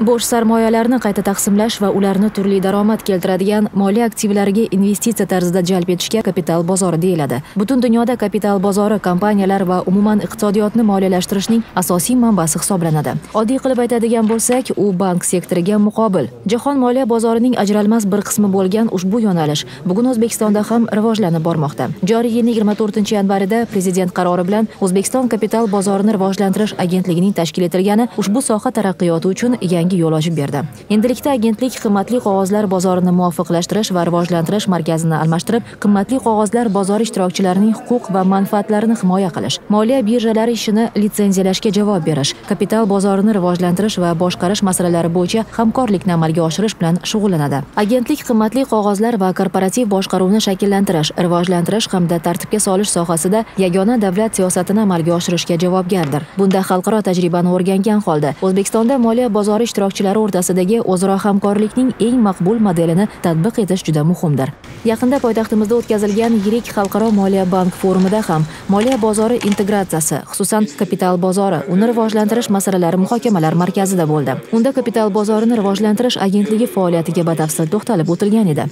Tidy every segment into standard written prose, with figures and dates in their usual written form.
Bo'sh sarmoyalarni qayta taqsimlash va ularni turli daromad keltiradigan moliya aktivlariga investitsiya tarzida jalb etishga kapital bozori deyiladi. Butun dunyoda kapital bozori kompaniyalar va umuman iqtisodiyotni moliyalashtirishning asosiy manbasi hisoblanadi. Oddiy qilib aytadigan bo'lsak, u bank sektoriga muqobil. Jahon moliya bozorining ajralmas bir qismi bo'lgan ushbu yo'nalish bugun O'zbekistonda ham rivojlanib bormoqda. Joriy yilning 24-yanvarida prezident qarori bilan O'zbekiston kapital bozorini rivojlantirish agentligining tashkil etilgani ushbu soha taraqqiyoti uchun yangi yo'l ochib berdi. Endilikda agentlik qimmatli qog'ozlar bozorini muvofiqlashtirish va rivojlantirish markazini almashtirib, qimmatli qog'ozlar bozori ishtirokchilarining huquq va manfaatlarini himoya qilish, moliya birjalari ishini litsenziyalashga javob berish, kapital bozorini rivojlantirish va boshqarish masalalari bo'yicha hamkorlikni amalga oshirish bilan shug'ullanadi. Agentlik qimmatli qog'ozlar va korporativ boshqaruvni shakllantirish, rivojlantirish hamda tartibga solish sohasida yagona davlat siyosatini amalga oshirishga javobgardir. Bunda xalqaro tajribani o'rgangan holda O'zbekistonda moliya bozori ishtirokchilari o'rtasidagi o'zaro hamkorlikning eng maqbul modelini tatbiq etish juda muhimdir. Yaqinda poytaxtimizda o'tkazilgan yirik xalqaro moliya bank forumida ham moliya bozori integratsiyasi, xususan kapital bozori, uni rivojlantirish masalalari muhokamalar markazida bo'ldi. Unda kapital bozorini rivojlantirish agentligi faoliyatiga batafsil to'xtalib o'tilgan edi.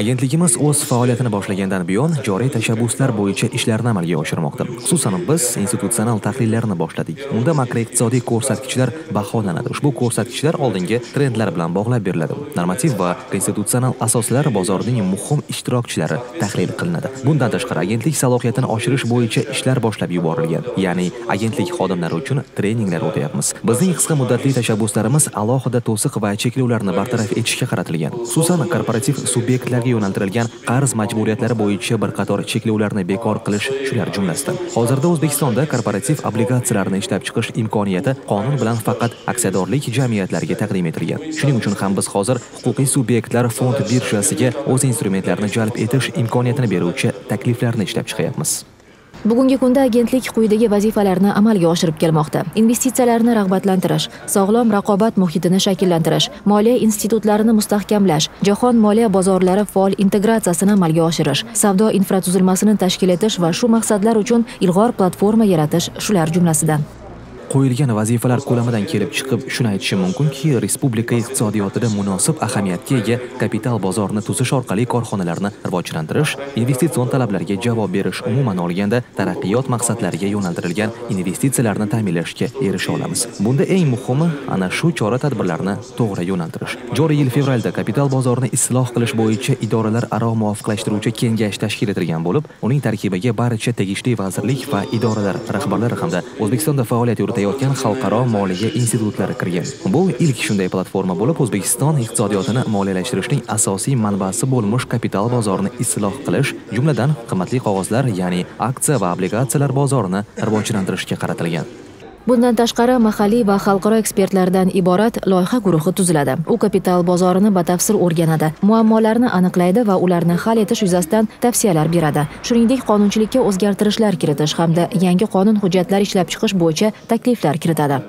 Agentligimiz o'z faoliyatini boshlagandan buyon joriy tashabbuslar bo'yicha ishlarni amalga oshirmoqda. Xususan biz institutsional tahlillarni boshladik. Unda makroiqtisodiy ko'rsatkichlar baholanadi. Ushbu ko'rsatkichlar oldingi trendlar bilan bog'lab beriladi. Normativ va konstitutsional asoslar bozorining muhim ishtirokchilari tahlil qilinadi. Bundan tashqari agentlik salohiyatini oshirish bo'yicha ishlar boshlab yuborilgan. Ya'ni agentlik xodimlari uchun treninglar o'tayapmiz. Bizning qisqa muddatli tashabbuslarimiz alohida to'siq va cheklovlarni bartaraf etishga qaratilgan. Xususan korporativ subyektlarga yo'naltirilgan qarz majburiyatlari bo'yicha bir qator cheklovlarni bekor qilish shular jumlasidan. Hozirda O'zbekistonda korporativ obligatsiyalarni ishlab chiqish imkoniyati qonun bilan faqat aksiyadorlik jamiyatlariga taqdim etilgan. Shuning uchun ham biz hozir huquqiy subyektlar fond birjasiga o'z instrumentlarini jalb etish imkoniyatini beruvchi takliflarni ishlab chiqyapmiz. Bugungi kunda agentlik quyidagi vazifalarni amalga oshirib kelmoqda. Investitsiyalarni rag'batlantirish, sog'lom raqobat muhitini shakllantirish, moliya institutlarini mustahkamlash, jahon moliya bozorlari faol integratsiyasini amalga oshirish, savdo infratuzilmasini tashkil etish va shu maqsadlar uchun ilg'or platforma yaratish shular jumlasidan. Qo'yilgan vazifalar ko'lamidan kelib chiqib shuni aytishim mumkinki, respublika iqtisodiyotida munosib ahamiyatga ega kapital bozorini tuzish orqali korxonalarni rivojlantirish, investitsion talablarga javob berish, umuman olganda taraqqiyot maqsadlariga yo'naltirilgan investitsiyalarni ta'minlashga erisha olamiz. Bunda eng muhimi ana shu chora-tadbirlarni to'g'ri yo'naltirish. Joriy yil fevralda kapital bozorini isloh qilish bo'yicha idoralararo muvofiqlashtiruvchi kengash tashkil etilgan bo'lib, uning tarkibiga barcha tegishli vazirlik va idoralar rahbarlari hamda O'zbekistonda faoliyat yuritayotgan xalqaro moliya institutlari kirgan. Bu ilk shunday platforma bo'lib, O'zbekiston iqtisodiyotini moliyalashtirishning asosiy manbasi bo'lmoq kapital bozorini isloh qilish, jumladan qimmatli qog'ozlar, ya'ni aksiya va obligatsiyalar bozorini rivojlantirishga qaratilgan. Bundan tashqari mahalliy va xalqaro ekspertlardan iborat loyiha guruhi tuziladi. U kapital bozorini batafsil o'rganadi, muammolarni aniqlaydi va ularni hal etish yuzasidan tavsiyalar beradi. Shuningdek, qonunchilikka o'zgartirishlar kiritish hamda yangi qonun hujjatlari ishlab chiqish bo'yicha takliflar kiritadi.